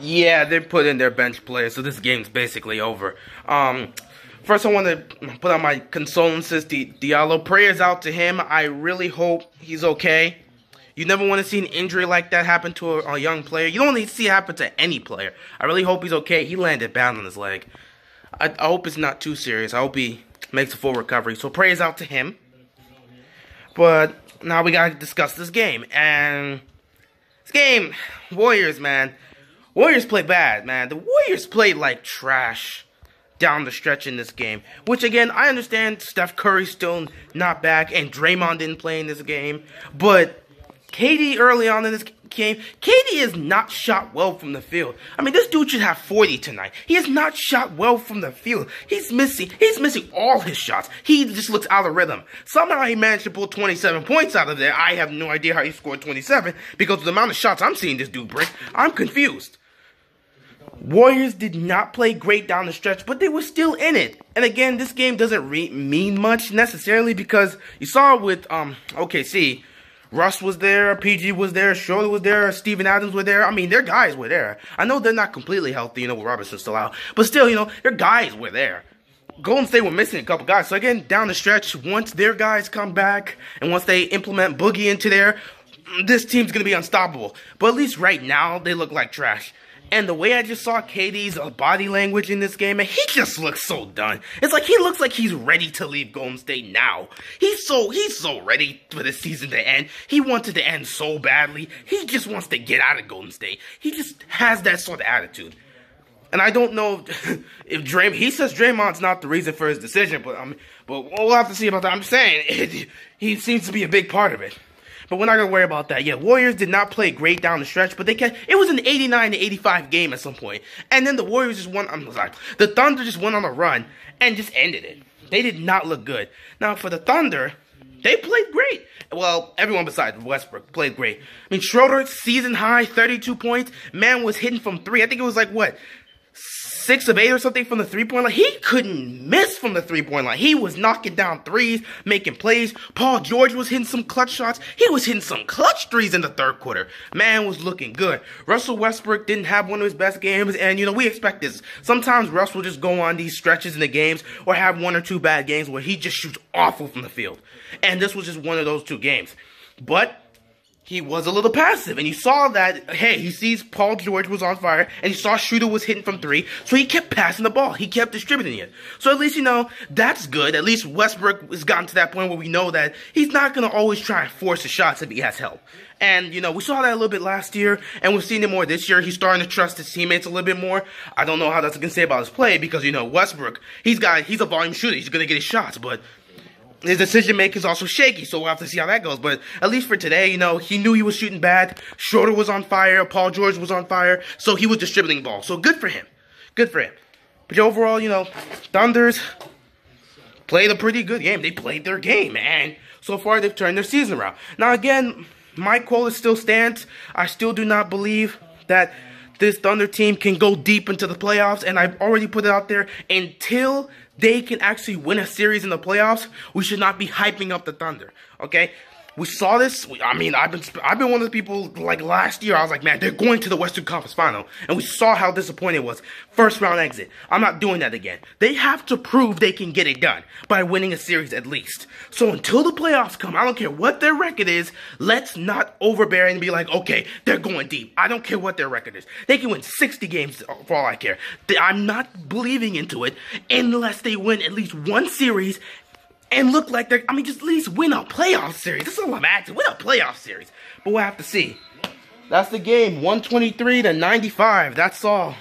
Yeah, they put in their bench players, so this game's basically over. First I want to put out my condolences to Diallo. Prayers out to him. I really hope he's okay. You never want to see an injury like that happen to a young player. You don't need to see it happen to any player. I really hope he's okay. He landed bad on his leg. I hope it's not too serious. I hope he makes a full recovery. So prayers out to him. But now we got to discuss this game. And this game, Warriors, man. Warriors play bad, man. The Warriors played like trash down the stretch in this game. Which, again, I understand Steph Curry's still not back. And Draymond didn't play in this game. But KD early on in this game, KD has not shot well from the field. I mean, this dude should have 40 tonight. He has not shot well from the field. He's missing all his shots. He just looks out of rhythm. Somehow he managed to pull 27 points out of there. I have no idea how he scored 27 because of the amount of shots I'm seeing this dude break. I'm confused. Warriors did not play great down the stretch, but they were still in it. And again, this game doesn't mean much necessarily because you saw with OKC, Russ was there, PG was there, Schroeder was there, Steven Adams were there. I mean, their guys were there. I know they're not completely healthy, with Robertson still out. But still, their guys were there. Golden State were missing a couple guys. So again, down the stretch, once their guys come back, and once they implement Boogie into there, this team's going to be unstoppable. But at least right now, they look like trash. And the way I just saw KD's body language in this game, man, he just looks so done. It's like he looks like he's ready to leave Golden State now. He's so ready for the season to end. He wanted to end so badly. He just wants to get out of Golden State. He just has that sort of attitude. And I don't know if he says Draymond's not the reason for his decision, but we'll have to see about that. I'm just saying, he seems to be a big part of it. But we're not going to worry about that. Yeah, Warriors did not play great down the stretch, but it was an 89-85 game at some point. And then the Warriors just the Thunder just went on a run and just ended it. They did not look good. Now, for the Thunder, they played great. Well, everyone besides Westbrook played great. I mean, Schroeder, season high, 32 points. Man was hitting from three. I think it was 6 of 8 or something from the three-point line. He couldn't miss from the three-point line. He was knocking down threes, making plays. Paul George was hitting some clutch shots. He was hitting some clutch threes in the third quarter. Man was looking good. Russell Westbrook didn't have one of his best games, and, we expect this. Sometimes Russ will just go on these stretches in the games or have 1 or 2 bad games where he just shoots awful from the field. And this was just one of those 2 games. But he was a little passive, and you saw that, hey, he sees Paul George was on fire, and he saw Schroeder was hitting from 3, so he kept passing the ball. He kept distributing it. So at least, that's good. At least Westbrook has gotten to that point where we know that he's not going to always try and force the shots if he has help. And, we saw that a little bit last year, and we've seen it more this year. He's starting to trust his teammates a little bit more. I don't know how that's going to say about his play, because, Westbrook, he's a volume shooter. He's going to get his shots, but his decision-making is also shaky, so we'll have to see how that goes. But at least for today, he knew he was shooting bad. Schroeder was on fire. Paul George was on fire. So he was distributing the ball. So good for him. Good for him. But overall, Thunders played a pretty good game. They played their game, and so far they've turned their season around. Now, again, my quote still stands. I still do not believe that this Thunder team can go deep into the playoffs, and I've already put it out there. Until they can actually win a series in the playoffs, we should not be hyping up the Thunder, okay? We saw this. I've been one of the people, last year, I was like, man, they're going to the Western Conference Final, and we saw how disappointing it was. First round exit. I'm not doing that again. They have to prove they can get it done by winning a series at least. So until the playoffs come, I don't care what their record is, let's not overbear and be like, okay, they're going deep. I don't care what their record is. They can win 60 games for all I care. I'm not believing into it unless they win at least one series and look like they're, just at least win a playoff series. That's all I'm asking. Win a playoff series. But we'll have to see. That's the game. 123-95. That's all.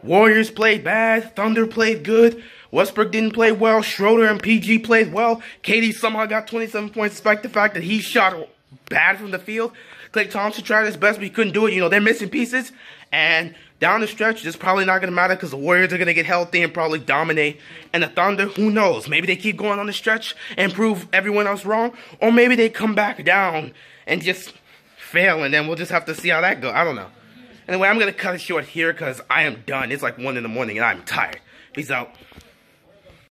Warriors played bad. Thunder played good. Westbrook didn't play well. Schroeder and PG played well. KD somehow got 27 points despite the fact that he shot bad from the field. Klay Thompson tried his best, but he couldn't do it. They're missing pieces. And down the stretch, it's probably not going to matter because the Warriors are going to get healthy and probably dominate. And the Thunder, who knows? Maybe they keep going on the stretch and prove everyone else wrong. Or maybe they come back down and just fail, and then we'll just have to see how that goes. I don't know. Anyway, I'm going to cut it short here because I am done. It's like 1 in the morning and I'm tired. Peace out.